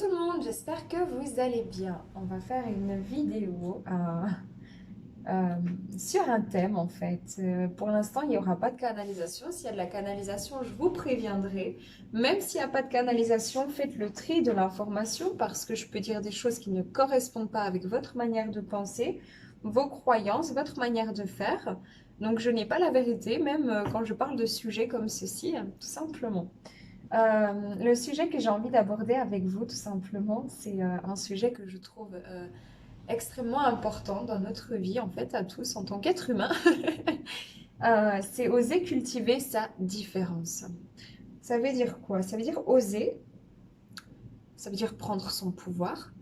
tout le monde, j'espère que vous allez bien. On va faire une vidéo euh, sur un thème en fait. Pour l'instant, il n'y aura pas de canalisation. S'il y a de la canalisation, je vous préviendrai. Même s'il n'y a pas de canalisation, faites le tri de l'information parce que je peux dire des choses qui ne correspondent pas avec votre manière de penser, vos croyances, votre manière de faire. Donc je n'ai pas la vérité, même quand je parle de sujets comme ceci, tout simplement. Le sujet que j'ai envie d'aborder avec vous, tout simplement, c'est un sujet que je trouve extrêmement important dans notre vie, en fait, à tous, en tant qu'être humain. C'est oser cultiver sa différence. Ça veut dire quoi? Ça veut dire oser, ça veut dire prendre son pouvoir,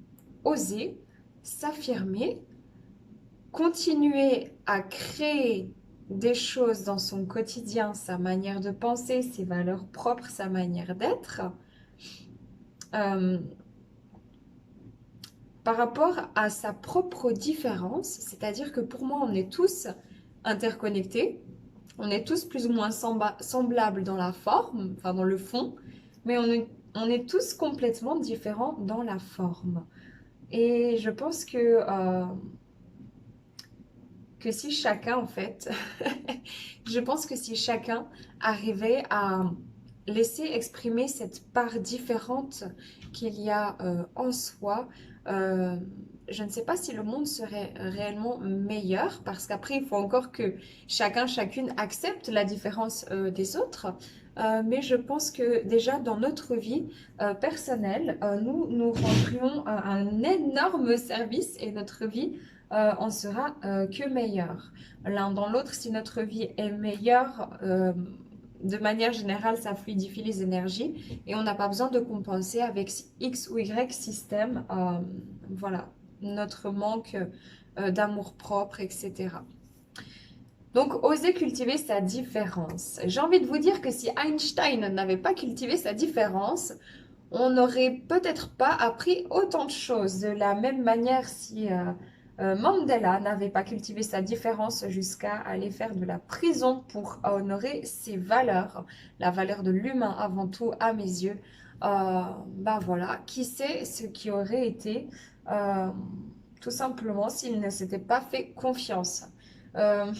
oser, s'affirmer, continuer à créer des choses dans son quotidien, sa manière de penser, ses valeurs propres, sa manière d'être. Euh, Par rapport à sa propre différence, c'est-à-dire que pour moi, on est tous interconnectés, on est tous plus ou moins semblables dans la forme, enfin dans le fond, mais on est tous complètement différents dans la forme. Et je pense que si chacun, en fait, je pense que si chacun arrivait à laisser exprimer cette part différente qu'il y a en soi, euh, je ne sais pas si le monde serait réellement meilleur, parce qu'après, il faut encore que chacun, chacune accepte la différence des autres. Mais je pense que déjà dans notre vie personnelle, nous nous rendrions un énorme service et notre vie en sera que meilleure. L'un dans l'autre, si notre vie est meilleure, de manière générale, ça fluidifie les énergies et on n'a pas besoin de compenser avec X ou Y système, voilà, notre manque d'amour propre, etc. Donc, oser cultiver sa différence. J'ai envie de vous dire que si Einstein n'avait pas cultivé sa différence, on n'aurait peut-être pas appris autant de choses. De la même manière, si Mandela n'avait pas cultivé sa différence jusqu'à aller faire de la prison pour honorer ses valeurs, la valeur de l'humain avant tout à mes yeux, bah voilà, qui sait ce qui aurait été euh, tout simplement s'il ne s'était pas fait confiance. Euh,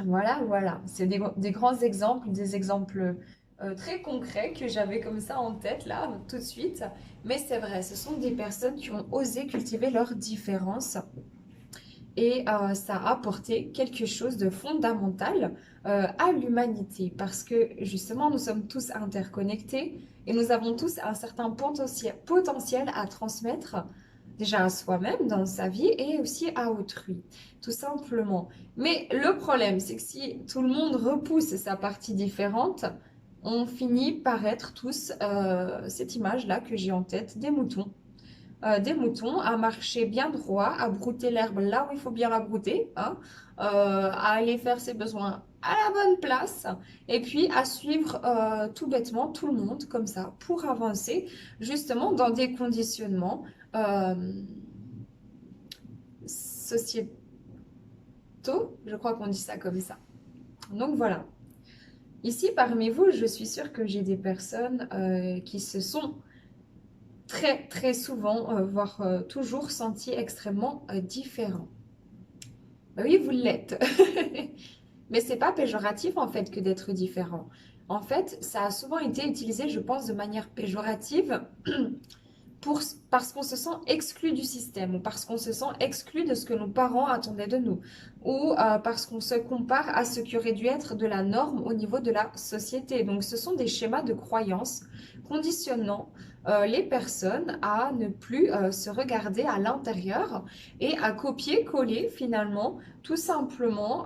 voilà, voilà. C'est des grands exemples, des exemples très concrets que j'avais comme ça en tête là, tout de suite. Mais c'est vrai, ce sont des personnes qui ont osé cultiver leurs différences et ça a apporté quelque chose de fondamental à l'humanité parce que justement, nous sommes tous interconnectés et nous avons tous un certain potentiel à transmettre déjà à soi-même dans sa vie et aussi à autrui, tout simplement. Mais le problème, c'est que si tout le monde repousse sa partie différente, on finit par être tous cette image-là que j'ai en tête des moutons. Des moutons à marcher bien droit, à brouter l'herbe là où il faut bien la brouter, hein, à aller faire ses besoins à la bonne place, et puis à suivre tout bêtement tout le monde comme ça pour avancer justement dans des conditionnements euh, sociétaux, je crois qu'on dit ça comme ça. Donc voilà. Ici, parmi vous, je suis sûre que j'ai des personnes qui se sont très très souvent, voire toujours sentis extrêmement différents. Bah oui, vous l'êtes. Mais c'est pas péjoratif en fait que d'être différent. En fait, ça a souvent été utilisé, je pense, de manière péjorative pour, parce qu'on se sent exclu du système ou parce qu'on se sent exclu de ce que nos parents attendaient de nous ou parce qu'on se compare à ce qui aurait dû être de la norme au niveau de la société. Donc ce sont des schémas de croyance conditionnant les personnes à ne plus se regarder à l'intérieur et à copier-coller finalement tout simplement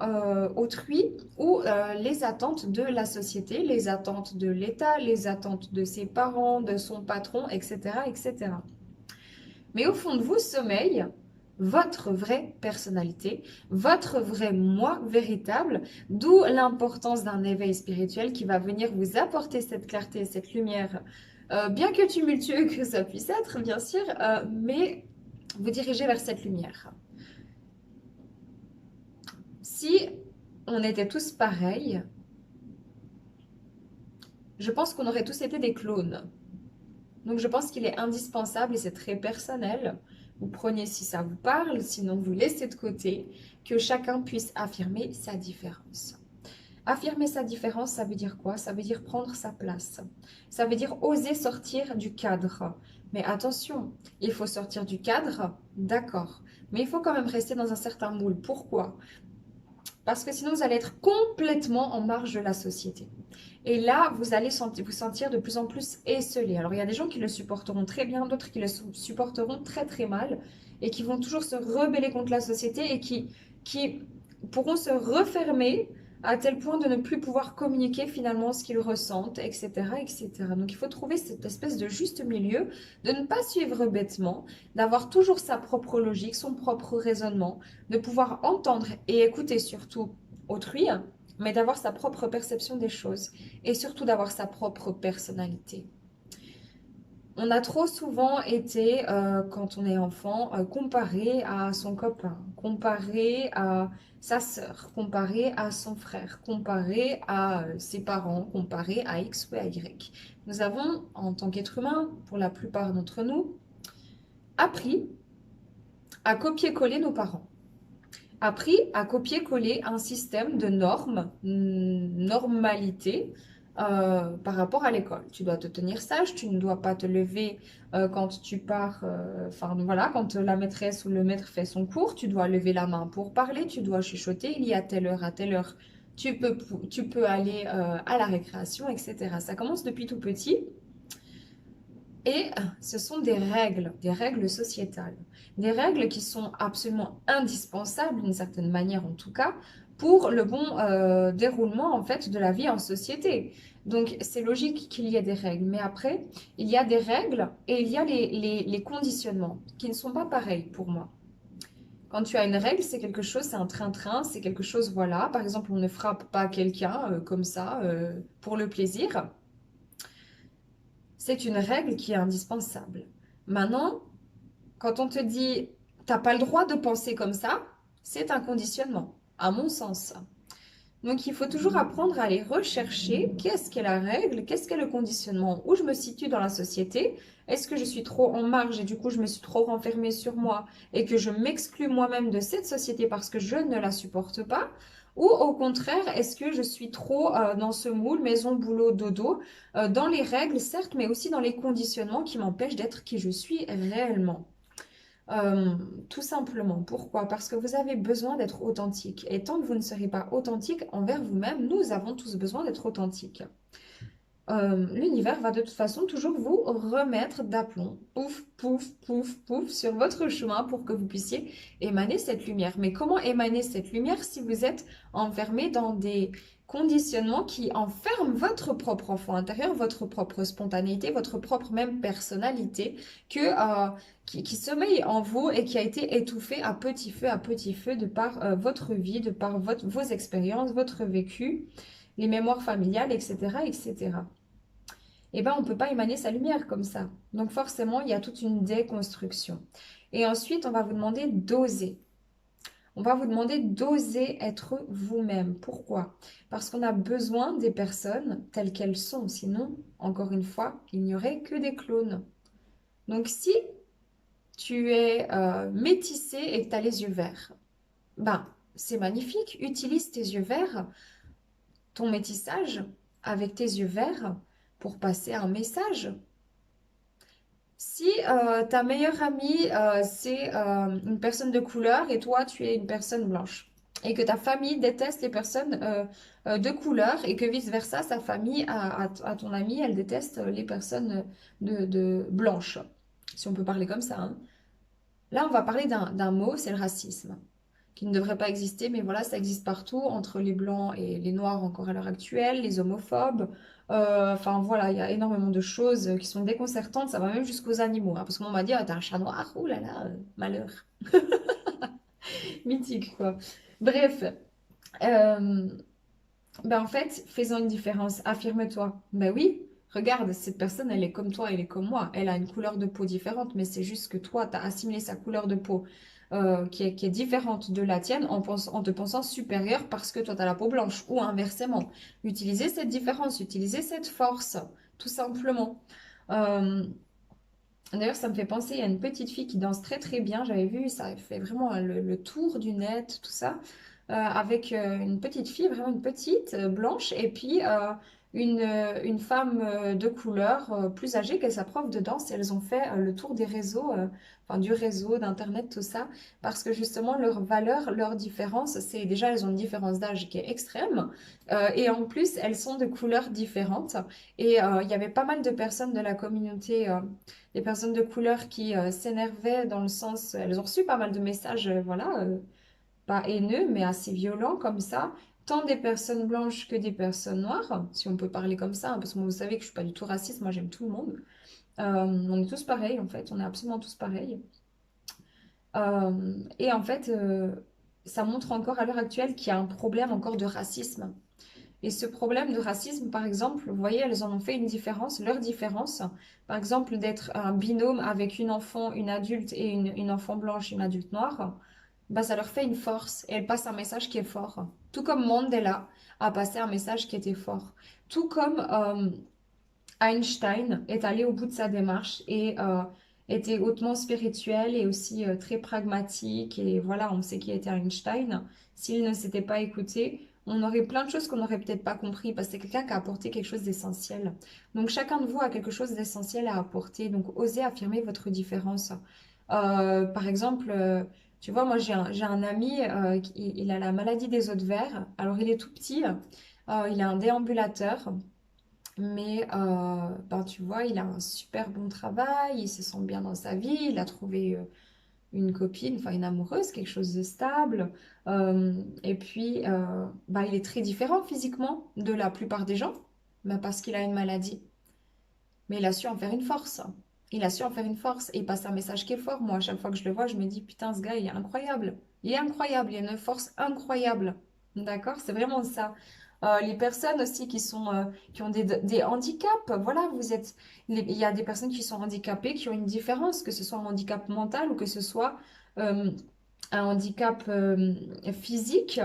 autrui ou les attentes de la société, les attentes de l'État, les attentes de ses parents, de son patron, etc., etc. Mais au fond de vous sommeille votre vraie personnalité, votre vrai moi véritable, d'où l'importance d'un éveil spirituel qui va venir vous apporter cette clarté, cette lumière, bien que tumultueux que ça puisse être, bien sûr, mais vous diriger vers cette lumière. Si on était tous pareils, je pense qu'on aurait tous été des clones. Donc je pense qu'il est indispensable, et c'est très personnel, vous prenez si ça vous parle, sinon vous laissez de côté, que chacun puisse affirmer sa différence. Affirmer sa différence, ça veut dire quoi? Ça veut dire prendre sa place. Ça veut dire oser sortir du cadre. Mais attention, il faut sortir du cadre, d'accord. Mais il faut quand même rester dans un certain moule. Pourquoi? Parce que sinon, vous allez être complètement en marge de la société. Et là, vous allez vous sentir de plus en plus esselé. Alors, il y a des gens qui le supporteront très bien, d'autres qui le supporteront très très mal et qui vont toujours se rebeller contre la société et qui pourront se refermer à tel point de ne plus pouvoir communiquer finalement ce qu'ils ressentent, etc., etc. Donc, il faut trouver cette espèce de juste milieu, de ne pas suivre bêtement, d'avoir toujours sa propre logique, son propre raisonnement, de pouvoir entendre et écouter surtout autrui, mais d'avoir sa propre perception des choses et surtout d'avoir sa propre personnalité. On a trop souvent été, quand on est enfant, comparé à son copain, comparé à sa sœur, comparé à son frère, comparé à ses parents, comparé à X ou à Y. Nous avons, en tant qu'être humain, pour la plupart d'entre nous, appris à copier-coller nos parents, appris à copier-coller un système de normes, normalité par rapport à l'école. Tu dois te tenir sage, tu ne dois pas te lever quand tu pars, enfin voilà, quand la maîtresse ou le maître fait son cours, tu dois lever la main pour parler, tu dois chuchoter, il y a telle heure à telle heure, tu peux aller à la récréation, etc. Ça commence depuis tout petit. Et ce sont des règles sociétales, des règles qui sont absolument indispensables, d'une certaine manière en tout cas, pour le bon déroulement en fait de la vie en société. Donc c'est logique qu'il y ait des règles, mais après, il y a des règles et il y a les conditionnements qui ne sont pas pareils pour moi. Quand tu as une règle, c'est quelque chose, c'est un train-train, c'est quelque chose, voilà. Par exemple, on ne frappe pas quelqu'un comme ça pour le plaisir. C'est une règle qui est indispensable. Maintenant, quand on te dit t'as pas le droit de penser comme ça, c'est un conditionnement, à mon sens. Donc il faut toujours apprendre à aller rechercher qu'est-ce qu'est la règle, qu'est-ce qu'est le conditionnement, où je me situe dans la société, est-ce que je suis trop en marge et du coup je me suis trop renfermée sur moi et que je m'exclus moi-même de cette société parce que je ne la supporte pas, ou au contraire, est-ce que je suis trop dans ce moule, maison, boulot, dodo, dans les règles certes, mais aussi dans les conditionnements qui m'empêchent d'être qui je suis réellement. Euh, tout simplement. Pourquoi? Parce que vous avez besoin d'être authentique. Et tant que vous ne serez pas authentique envers vous-même, nous avons tous besoin d'être authentiques. L'univers va de toute façon toujours vous remettre d'aplomb, pouf, pouf, pouf, pouf, sur votre chemin pour que vous puissiez émaner cette lumière. Mais comment émaner cette lumière si vous êtes enfermé dans des conditionnements qui enferment votre propre enfant intérieur, votre propre spontanéité, votre propre même personnalité, qui sommeille en vous et qui a été étouffée à petit feu de par votre vie, de par vos expériences, votre vécu, les mémoires familiales, etc., etc. Eh ben, on ne peut pas émaner sa lumière comme ça. Donc forcément, il y a toute une déconstruction. Et ensuite, on va vous demander d'oser. On va vous demander d'oser être vous-même. Pourquoi? Parce qu'on a besoin des personnes telles qu'elles sont. Sinon, encore une fois, il n'y aurait que des clones. Donc si tu es métissé et que tu as les yeux verts, ben, c'est magnifique. Utilise tes yeux verts, ton métissage avec tes yeux verts pour passer un message. Si ta meilleure amie, c'est une personne de couleur et toi, tu es une personne blanche, et que ta famille déteste les personnes de couleur et que vice-versa, sa famille, à ton amie, elle déteste les personnes de blanches, si on peut parler comme ça, hein. Là, on va parler d'un mot, c'est le racisme, qui ne devrait pas exister, mais voilà, ça existe partout, entre les blancs et les noirs encore à l'heure actuelle, les homophobes. Enfin voilà, il y a énormément de choses qui sont déconcertantes, ça va même jusqu'aux animaux, hein, parce qu'on m'a dit, ah, t'as un chat noir, oh là là, malheur. Mythique, quoi. Bref, euh, ben en fait, faisons une différence, affirme-toi. Ben oui, regarde, cette personne, elle est comme toi, elle est comme moi. Elle a une couleur de peau différente, mais c'est juste que toi, tu as assimilé sa couleur de peau qui est différente de la tienne en te pensant supérieure parce que toi, tu as la peau blanche ou inversement. Utilisez cette différence, utilisez cette force, tout simplement. Euh, D'ailleurs, ça me fait penser, il y a une petite fille qui danse très très bien. J'avais vu, ça fait vraiment le tour du net, tout ça, avec une petite fille, vraiment une petite, blanche, et puis une femme de couleur plus âgée qu'est sa prof de danse. Et elles ont fait le tour des réseaux, enfin du réseau, d'Internet, tout ça, parce que justement, leur valeur, leur différence, c'est déjà, elles ont une différence d'âge qui est extrême, et en plus, elles sont de couleurs différentes. Et il y avait pas mal de personnes de la communauté. Les personnes de couleur qui s'énervaient dans le sens, elles ont reçu pas mal de messages, voilà, pas haineux, mais assez violents comme ça, tant des personnes blanches que des personnes noires, si on peut parler comme ça, hein, parce que moi, vous savez que je suis pas du tout raciste, moi j'aime tout le monde. On est tous pareils en fait, on est absolument tous pareils. Et en fait, ça montre encore à l'heure actuelle qu'il y a un problème encore de racisme. Et ce problème de racisme, par exemple, vous voyez, elles en ont fait une différence, leur différence. Par exemple, d'être un binôme avec une enfant, une adulte et une enfant blanche, une adulte noire, bah, ça leur fait une force et elles passent un message qui est fort. Tout comme Mandela a passé un message qui était fort. Tout comme Einstein est allé au bout de sa démarche et était hautement spirituel et aussi très pragmatique. Et voilà, on sait qui était Einstein. S'il ne s'était pas écouté, on aurait plein de choses qu'on n'aurait peut-être pas compris parce que c'est quelqu'un qui a apporté quelque chose d'essentiel. Donc chacun de vous a quelque chose d'essentiel à apporter. Donc osez affirmer votre différence. Par exemple, tu vois, moi j'ai un ami, il a la maladie des os de verre. Alors il est tout petit, il a un déambulateur. Mais ben, tu vois, il a un super bon travail, il se sent bien dans sa vie, il a trouvé une copine, enfin une amoureuse, quelque chose de stable. Et puis, ben, il est très différent physiquement de la plupart des gens, ben, parce qu'il a une maladie. Mais il a su en faire une force. Il a su en faire une force et il passe un message qui est fort. Moi, à chaque fois que je le vois, je me dis, putain, ce gars, il est incroyable. Il est incroyable, il a une force incroyable. D'accord? C'est vraiment ça. Les personnes aussi qui ont des handicaps, voilà, il y a des personnes qui sont handicapées, qui ont une différence, que ce soit un handicap mental ou que ce soit euh, un handicap physique.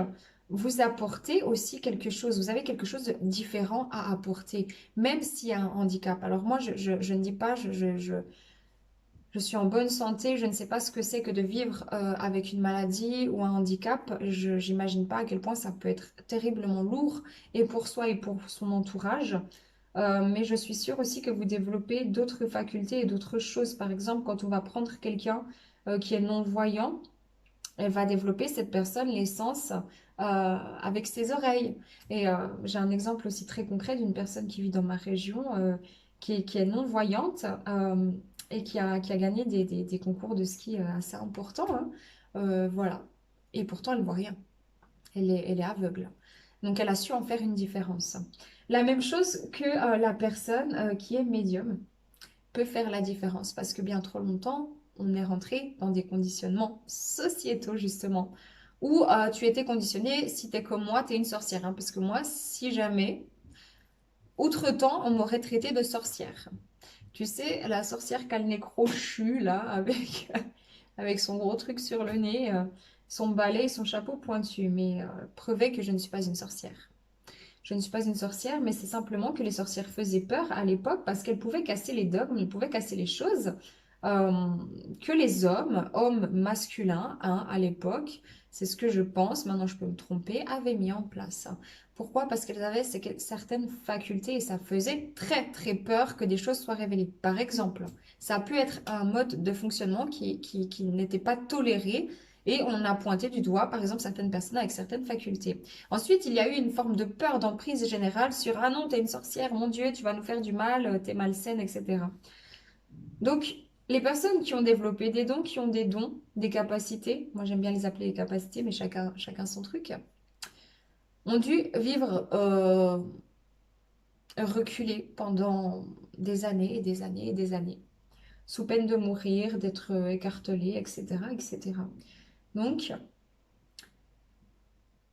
Vous apportez aussi quelque chose, vous avez quelque chose de différent à apporter même s'il y a un handicap. Alors moi, je ne dis pas, je suis en bonne santé, je ne sais pas ce que c'est que de vivre avec une maladie ou un handicap. Je n'imagine pas à quel point ça peut être terriblement lourd, et pour soi et pour son entourage. Mais je suis sûre aussi que vous développez d'autres facultés et d'autres choses. Par exemple, quand on va prendre quelqu'un qui est non-voyant, elle va développer cette personne les sens avec ses oreilles. Et j'ai un exemple aussi très concret d'une personne qui vit dans ma région, qui est non-voyante et qui a gagné des concours de ski assez importants, hein. Voilà. Et pourtant, elle ne voit rien. Elle est aveugle. Donc, elle a su en faire une différence. La même chose que la personne qui est médium peut faire la différence parce que bien trop longtemps, on est rentré dans des conditionnements sociétaux justement où tu étais conditionné, si t'es comme moi, t'es une sorcière, hein, parce que moi, si jamais, outre-temps, on m'aurait traité de sorcière. Tu sais, la sorcière qui a le nez crochu, là, avec, avec son gros truc sur le nez, son balai et son chapeau pointu, mais prouvait que je ne suis pas une sorcière. Je ne suis pas une sorcière, mais c'est simplement que les sorcières faisaient peur à l'époque parce qu'elles pouvaient casser les dogmes, elles pouvaient casser les choses euh, que les hommes masculins, hein, à l'époque, c'est ce que je pense, maintenant je peux me tromper, avaient mis en place. Pourquoi? Parce qu'elles avaient certaines facultés et ça faisait très très peur que des choses soient révélées. Par exemple, ça a pu être un mode de fonctionnement qui n'était pas toléré et on a pointé du doigt, par exemple, certaines personnes avec certaines facultés. Ensuite, il y a eu une forme de peur d'emprise générale sur ah non, t'es une sorcière, mon Dieu, tu vas nous faire du mal, t'es malsaine, etc. Donc, les personnes qui ont développé des dons, qui ont des dons, des capacités, moi j'aime bien les appeler les capacités, mais chacun son truc, ont dû vivre reculés pendant des années et des années et des années, sous peine de mourir, d'être écartelés, etc., etc. Donc,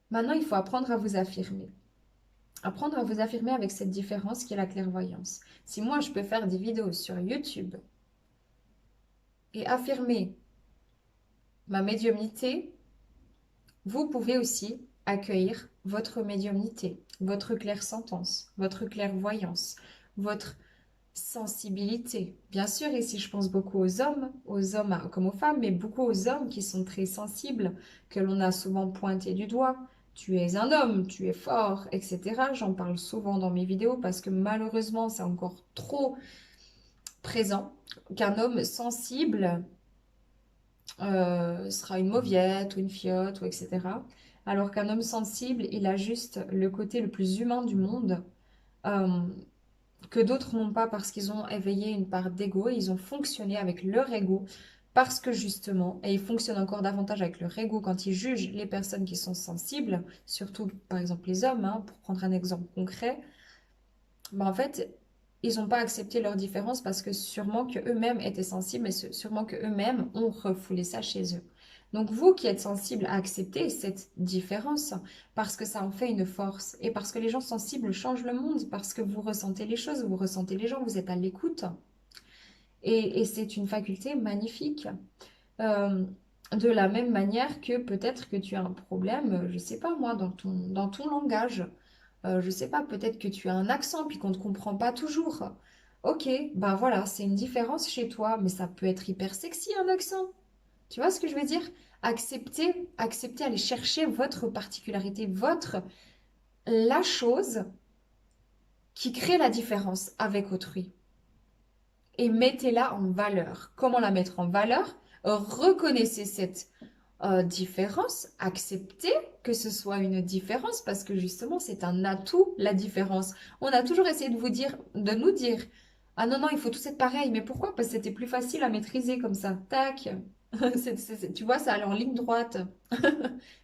maintenant, il faut apprendre à vous affirmer. Apprendre à vous affirmer avec cette différence qui est la clairvoyance. Si moi, je peux faire des vidéos sur YouTube et affirmer ma médiumnité, vous pouvez aussi accueillir votre médiumnité, votre clairsentence, votre clairvoyance, votre sensibilité. Bien sûr, ici, je pense beaucoup aux hommes comme aux femmes, mais beaucoup aux hommes qui sont très sensibles, que l'on a souvent pointé du doigt. Tu es un homme, tu es fort, etc. J'en parle souvent dans mes vidéos parce que malheureusement, c'est encore trop présent qu'un homme sensible sera une mauviette ou une fiotte ou etc. Alors qu'un homme sensible, il a juste le côté le plus humain du monde. euh, que d'autres n'ont pas parce qu'ils ont éveillé une part d'ego et ils ont fonctionné avec leur ego parce que justement, et ils fonctionnent encore davantage avec leur ego quand ils jugent les personnes qui sont sensibles, surtout par exemple les hommes, hein, pour prendre un exemple concret, en fait, ils n'ont pas accepté leur différence parce que sûrement qu'eux-mêmes étaient sensibles, mais sûrement qu'eux-mêmes ont refoulé ça chez eux. Donc vous qui êtes sensible à accepter cette différence, parce que ça en fait une force, et parce que les gens sensibles changent le monde, parce que vous ressentez les choses, vous ressentez les gens, vous êtes à l'écoute, et c'est une faculté magnifique. Euh, de la même manière que peut-être que tu as un problème, je sais pas moi, dans ton langage. Je sais pas, peut-être que tu as un accent puis qu'on ne te comprend pas toujours. Ok, ben voilà, c'est une différence chez toi, mais ça peut être hyper sexy un accent. Tu vois ce que je veux dire? Accepter, aller chercher votre particularité, la chose qui crée la différence avec autrui. Et mettez-la en valeur. Comment la mettre en valeur? Reconnaissez cette différence, acceptez que ce soit une différence parce que justement c'est un atout la différence. On a toujours essayé de de nous dire, ah non non il faut tous être pareil, mais pourquoi? Parce que c'était plus facile à maîtriser comme ça. Tac, tu vois ça allait en ligne droite.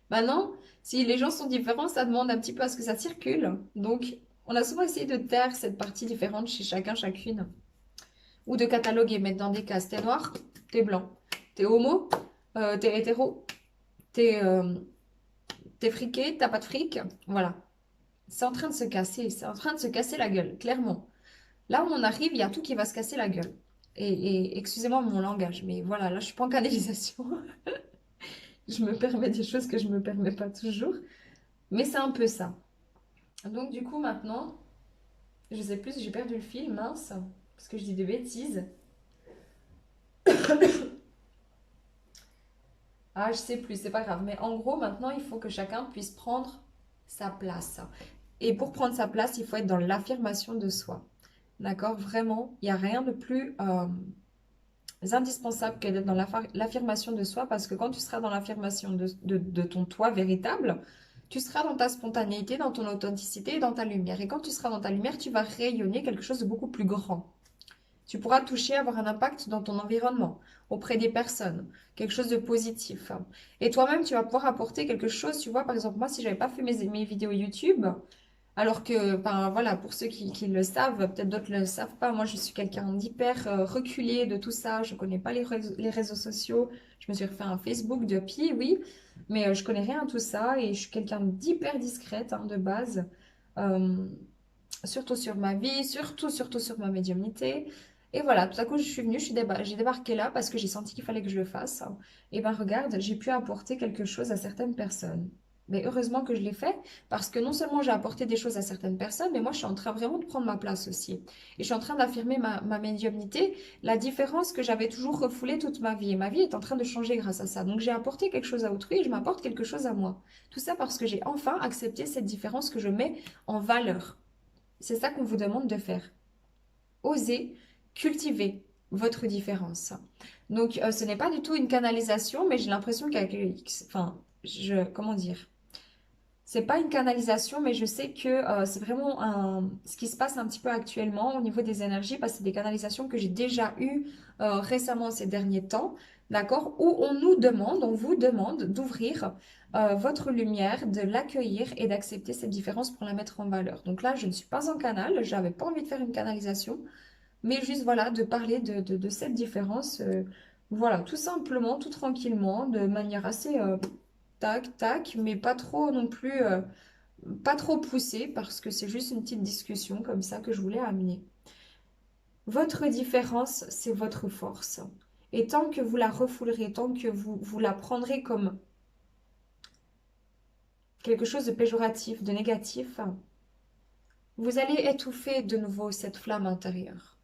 Maintenant, si les gens sont différents, ça demande un petit peu à ce que ça circule. Donc on a souvent essayé de taire cette partie différente chez chacun chacune ou de cataloguer, mettre dans des cases. T'es noir, t'es blanc, t'es homo, t'es hétéro, t'es t'es friqué, t'as pas de fric. Voilà. C'est en train de se casser. C'est en train de se casser la gueule, clairement. Là où on arrive, il y a tout qui va se casser la gueule. Et excusez-moi mon langage, mais voilà, là je suis pas en canalisation. Je me permets des choses que je me permets pas toujours. Mais c'est un peu ça. Donc du coup maintenant, je sais plus, j'ai perdu le fil, mince, parce que je dis des bêtises. Ah, je sais plus, c'est pas grave. Mais en gros, maintenant, il faut que chacun puisse prendre sa place. Et pour prendre sa place, il faut être dans l'affirmation de soi. D'accord? Vraiment, il n'y a rien de plus indispensable que d'être dans l'affirmation de soi parce que quand tu seras dans l'affirmation de ton toi véritable, tu seras dans ta spontanéité, dans ton authenticité et dans ta lumière. Et quand tu seras dans ta lumière, tu vas rayonner quelque chose de beaucoup plus grand. Tu pourras toucher, avoir un impact dans ton environnement, auprès des personnes, quelque chose de positif. Et toi-même, tu vas pouvoir apporter quelque chose. Tu vois, par exemple, moi, si j'avais pas fait mes vidéos YouTube, alors que, ben, voilà, pour ceux qui le savent, peut-être d'autres ne le savent pas, moi, je suis quelqu'un d'hyper reculé de tout ça. Je connais pas les réseaux sociaux. Je me suis refait un Facebook depuis, oui, mais je connais rien de tout ça et je suis quelqu'un d'hyper discrète hein, de base. Euh, surtout sur ma vie, surtout sur ma médiumnité. Et voilà, tout à coup, je suis venue, j'ai débarqué là parce que j'ai senti qu'il fallait que je le fasse. Et ben regarde, j'ai pu apporter quelque chose à certaines personnes. Mais heureusement que je l'ai fait parce que non seulement j'ai apporté des choses à certaines personnes, mais moi je suis en train vraiment de prendre ma place aussi. Et je suis en train d'affirmer ma médiumnité, la différence que j'avais toujours refoulée toute ma vie. Et ma vie est en train de changer grâce à ça. Donc j'ai apporté quelque chose à autrui et je m'apporte quelque chose à moi. Tout ça parce que j'ai enfin accepté cette différence que je mets en valeur. C'est ça qu'on vous demande de faire. Osez cultiver votre différence. Donc, ce n'est pas du tout une canalisation, mais j'ai l'impression qu'avec... Enfin, comment dire? C'est pas une canalisation, mais je sais que c'est vraiment ce qui se passe un petit peu actuellement au niveau des énergies, parce que c'est des canalisations que j'ai déjà eues récemment ces derniers temps, d'accord? Où on nous demande, on vous demande d'ouvrir votre lumière, de l'accueillir et d'accepter cette différence pour la mettre en valeur. Donc là, je ne suis pas en canal, j'avais pas envie de faire une canalisation, mais juste voilà, de parler de cette différence, voilà, tout simplement, tout tranquillement, de manière assez tac, tac, mais pas trop non plus, pas trop poussée, parce que c'est juste une petite discussion comme ça que je voulais amener. Votre différence, c'est votre force. Et tant que vous la refoulerez, tant que vous la prendrez comme quelque chose de péjoratif, de négatif, vous allez étouffer de nouveau cette flamme intérieure.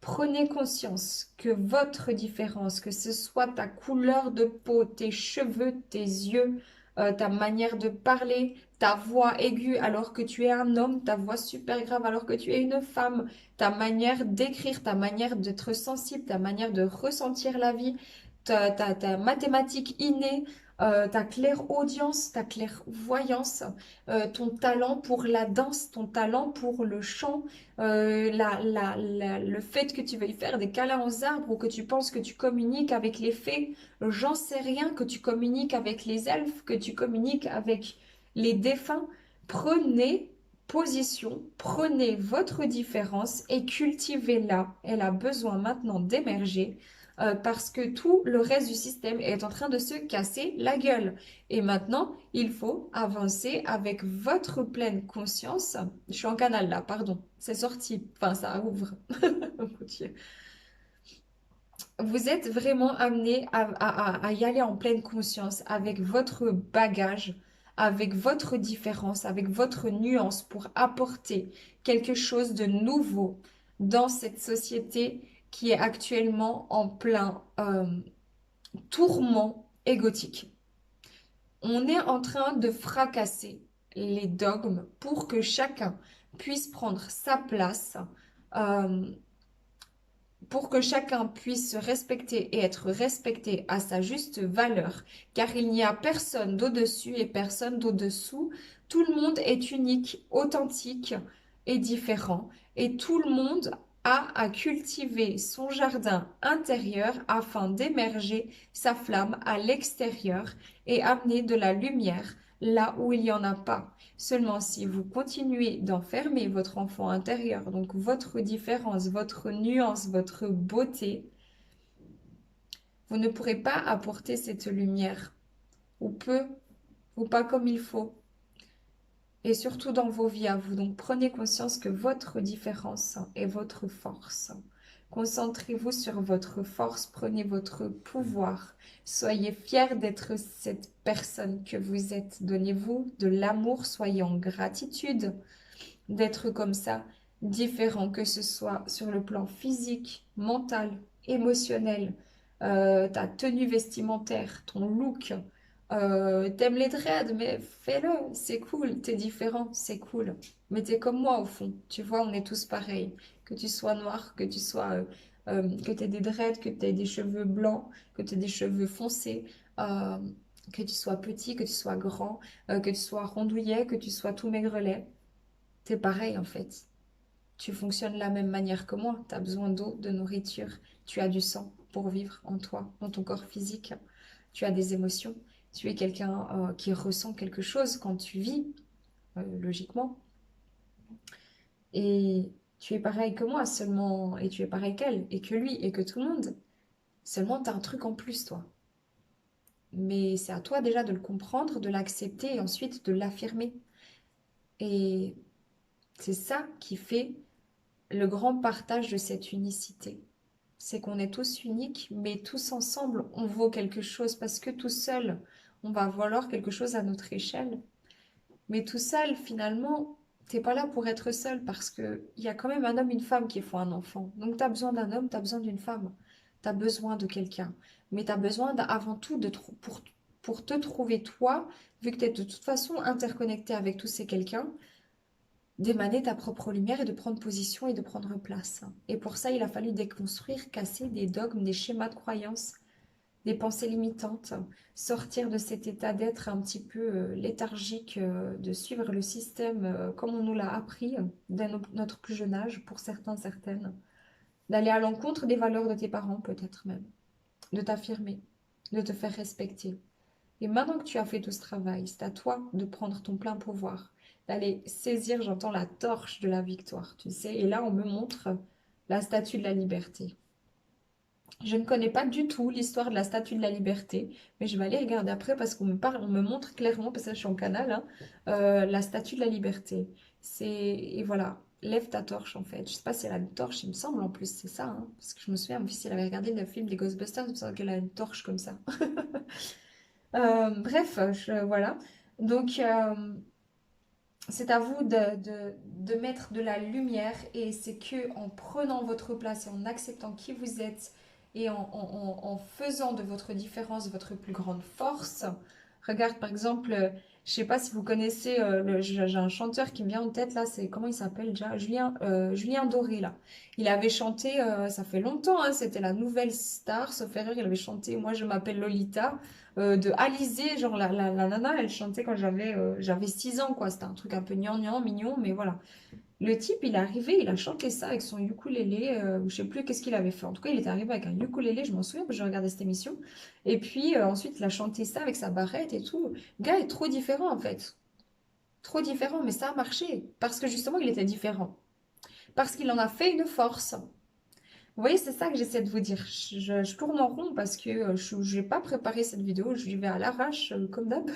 Prenez conscience que votre différence, que ce soit ta couleur de peau, tes cheveux, tes yeux, ta manière de parler, ta voix aiguë alors que tu es un homme, ta voix super grave alors que tu es une femme, ta manière d'écrire, ta manière d'être sensible, ta manière de ressentir la vie, ta mathématique innée, ta clairaudience, ta clairvoyance, ton talent pour la danse, ton talent pour le chant, le fait que tu veuilles faire des câlins aux arbres ou que tu penses que tu communiques avec les fées, j'en sais rien, que tu communiques avec les elfes, que tu communiques avec les défunts, prenez position, prenez votre différence et cultivez-la. Elle a besoin maintenant d'émerger parce que tout le reste du système est en train de se casser la gueule. Et maintenant, il faut avancer avec votre pleine conscience. Je suis en canal là, pardon. C'est sorti. Enfin, ça ouvre. Mon Dieu. Vous êtes vraiment amené à y aller en pleine conscience avec votre bagage, avec votre différence, avec votre nuance pour apporter quelque chose de nouveau dans cette société qui est actuellement en plein tourment égotique. On est en train de fracasser les dogmes pour que chacun puisse prendre sa place, euh, pour que chacun puisse se respecter et être respecté à sa juste valeur, car il n'y a personne d'au-dessus et personne d'au-dessous. Tout le monde est unique, authentique et différent, et tout le monde a à cultiver son jardin intérieur afin d'émerger sa flamme à l'extérieur et amener de la lumière là où il n'y en a pas. Seulement si vous continuez d'enfermer votre enfant intérieur, donc votre différence, votre nuance, votre beauté, vous ne pourrez pas apporter cette lumière, ou peu, ou pas comme il faut, et surtout dans vos vies à vous. Donc prenez conscience que votre différence est votre force. Concentrez-vous sur votre force, prenez votre pouvoir. Soyez fiers d'être cette personne que vous êtes. Donnez-vous de l'amour, soyez en gratitude d'être comme ça, différent, que ce soit sur le plan physique, mental, émotionnel, ta tenue vestimentaire, ton look. T'aimes les dreads, mais fais-le, c'est cool, t'es différent, c'est cool. Mais t'es comme moi au fond, tu vois, on est tous pareils. Que tu sois noir, que tu sois, que t'aies des dreads, que t'aies des cheveux blancs, que t'aies des cheveux foncés, euh, que tu sois petit, que tu sois grand, que tu sois rondouillet, que tu sois tout maigrelet. T'es pareil en fait. Tu fonctionnes de la même manière que moi. Tu as besoin d'eau, de nourriture. Tu as du sang pour vivre en toi, dans ton corps physique. Tu as des émotions. Tu es quelqu'un qui ressent quelque chose quand tu vis, logiquement. Et tu es pareil que moi seulement. Et tu es pareil qu'elle, et que lui, et que tout le monde. Seulement, tu as un truc en plus, toi. Mais c'est à toi déjà de le comprendre, de l'accepter et ensuite de l'affirmer. Et c'est ça qui fait le grand partage de cette unicité. C'est qu'on est tous uniques, mais tous ensemble, on vaut quelque chose parce que tout seul, on va valoir quelque chose à notre échelle. Mais tout seul, finalement, t'es pas là pour être seul parce que il y a quand même un homme, une femme qui font un enfant. Donc tu as besoin d'un homme, tu as besoin d'une femme. Tu as besoin de quelqu'un. Mais tu as besoin avant tout pour te trouver toi, vu que tu es de toute façon interconnecté avec tous ces quelqu'un, d'émaner ta propre lumière et de prendre position et de prendre place. Et pour ça, il a fallu déconstruire, casser des dogmes, des schémas de croyances, des pensées limitantes, sortir de cet état d'être un petit peu léthargique, de suivre le système comme on nous l'a appris dès notre plus jeune âge, pour certains, certaines, d'aller à l'encontre des valeurs de tes parents peut-être même, de t'affirmer, de te faire respecter. Et maintenant que tu as fait tout ce travail, c'est à toi de prendre ton plein pouvoir, d'aller saisir, j'entends la torche de la victoire, tu sais. Et là, on me montre la statue de la liberté. Je ne connais pas du tout l'histoire de la statue de la liberté, mais je vais aller regarder après parce qu'on me parle, on me montre clairement, parce que je suis en canal, hein, la statue de la liberté. Et voilà, lève ta torche en fait. Je sais pas si elle a une torche, il me semble en plus, c'est ça, hein, parce que je me souviens, mon fils, il avait regardé le film des Ghostbusters, il me semble qu'elle a une torche comme ça. Bref, voilà. Donc, c'est à vous de mettre de la lumière et c'est que en prenant votre place et en acceptant qui vous êtes et en faisant de votre différence votre plus grande force. Regarde par exemple, je sais pas si vous connaissez, j'ai un chanteur qui me vient en tête là, c'est comment il s'appelle déjà? Julien Doré là. Il avait chanté, ça fait longtemps, hein, c'était la nouvelle star, sauf erreur, il avait chanté Moi je m'appelle Lolita de Alizée, genre la nana, elle chantait quand j'avais 6 ans, quoi. C'était un truc un peu gnangnan, mignon, mais voilà. Le type, il est arrivé, il a chanté ça avec son ukulélé, ou je sais plus qu'est-ce qu'il avait fait. En tout cas, il était arrivé avec un ukulélé, je m'en souviens, parce que j'ai regardé cette émission. Et puis ensuite, il a chanté ça avec sa barrette et tout. Le gars est trop différent, en fait. Trop différent, mais ça a marché. Parce que justement, il était différent. Parce qu'il en a fait une force. Vous voyez, c'est ça que j'essaie de vous dire. Je tourne en rond parce que je n'ai pas préparé cette vidéo, je vais à l'arrache, comme d'hab.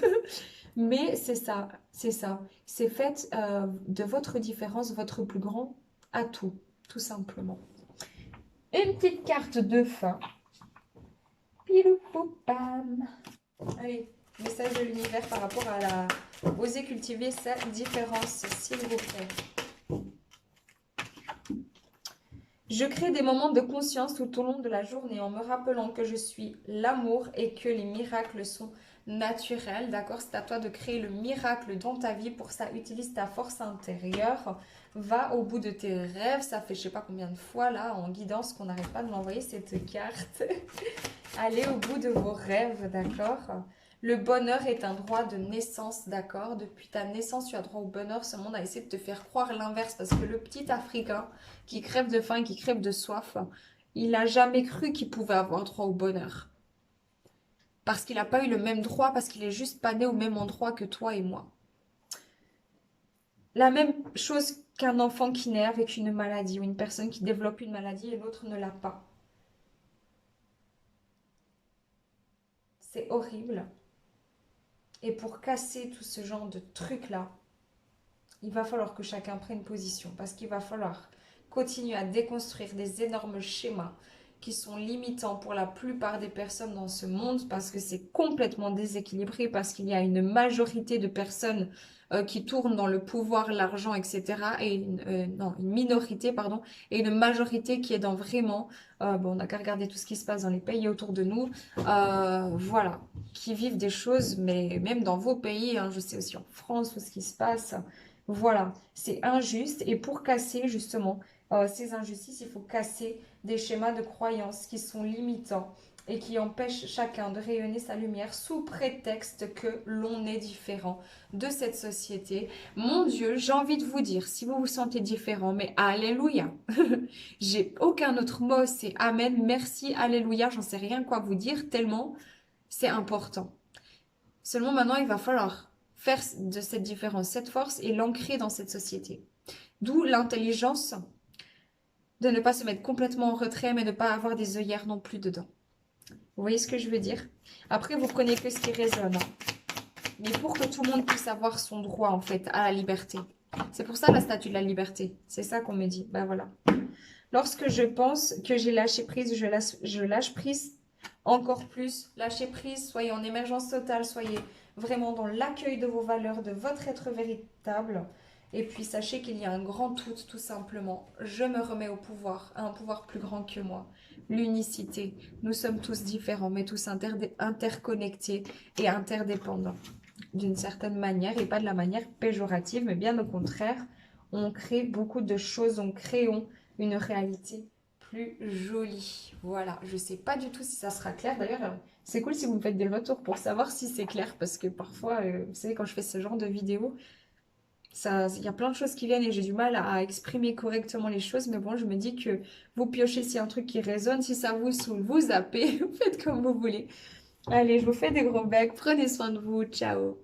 Mais c'est ça, c'est ça. C'est fait de votre différence, votre plus grand atout, tout simplement. Une petite carte de fin. Pilou pou pam. Allez, message de l'univers par rapport à la... Osez cultiver sa différence, s'il vous plaît. Je crée des moments de conscience tout au long de la journée en me rappelant que je suis l'amour et que les miracles sont naturels. D'accord? C'est à toi de créer le miracle dans ta vie. Pour ça, utilise ta force intérieure. Va au bout de tes rêves. Ça fait je sais pas combien de fois là en guidance qu'on n'arrête pas de m'envoyer cette carte. Allez au bout de vos rêves, d'accord? Le bonheur est un droit de naissance, d'accord? Depuis ta naissance, tu as droit au bonheur. Ce monde a essayé de te faire croire l'inverse parce que le petit Africain qui crève de faim, qui crève de soif, il n'a jamais cru qu'il pouvait avoir droit au bonheur. Parce qu'il n'a pas eu le même droit, parce qu'il est juste pas né au même endroit que toi et moi. La même chose qu'un enfant qui naît avec une maladie ou une personne qui développe une maladie et l'autre ne l'a pas. C'est horrible. Et pour casser tout ce genre de trucs-là, il va falloir que chacun prenne position parce qu'il va falloir continuer à déconstruire des énormes schémas qui sont limitants pour la plupart des personnes dans ce monde parce que c'est complètement déséquilibré, parce qu'il y a une majorité de personnes qui tournent dans le pouvoir, l'argent, etc. et non, une minorité, pardon, et une majorité qui est dans vraiment, bon, on n'a qu'à regarder tout ce qui se passe dans les pays autour de nous, voilà, qui vivent des choses, mais même dans vos pays, hein, je sais aussi en France, tout ce qui se passe, voilà, c'est injuste. Et pour casser justement ces injustices, il faut casser des schémas de croyances qui sont limitants et qui empêchent chacun de rayonner sa lumière sous prétexte que l'on est différent de cette société. Mon Dieu, j'ai envie de vous dire, si vous vous sentez différent, mais alléluia. J'ai aucun autre mot, c'est amen, merci, alléluia, j'en sais rien quoi vous dire, tellement c'est important. Seulement maintenant, il va falloir faire de cette différence cette force et l'ancrer dans cette société. D'où l'intelligence de ne pas se mettre complètement en retrait, mais de ne pas avoir des œillères non plus dedans. Vous voyez ce que je veux dire? Après, vous prenez que ce qui résonne. Mais pour que tout le monde puisse avoir son droit, en fait, à la liberté. C'est pour ça la statue de la liberté. C'est ça qu'on me dit. Ben voilà. Lorsque je pense que j'ai lâché prise, je lâche prise encore plus. Lâchez prise, soyez en émergence totale, soyez vraiment dans l'accueil de vos valeurs, de votre être véritable. Et puis sachez qu'il y a un grand tout simplement. Je me remets au pouvoir, à un pouvoir plus grand que moi. L'unicité. Nous sommes tous différents, mais tous interconnectés et interdépendants. D'une certaine manière, et pas de la manière péjorative, mais bien au contraire, on crée beaucoup de choses, on crée une réalité plus jolie. Voilà, je sais pas du tout si ça sera clair. D'ailleurs, c'est cool si vous me faites des retours pour savoir si c'est clair, parce que parfois, vous savez, quand je fais ce genre de vidéos, il y a plein de choses qui viennent et j'ai du mal à exprimer correctement les choses, mais bon, je me dis que vous piochez s'il y a un truc qui résonne, si ça vous saoule, vous zappez, vous faites comme vous voulez. Allez, je vous fais des gros becs, prenez soin de vous, ciao!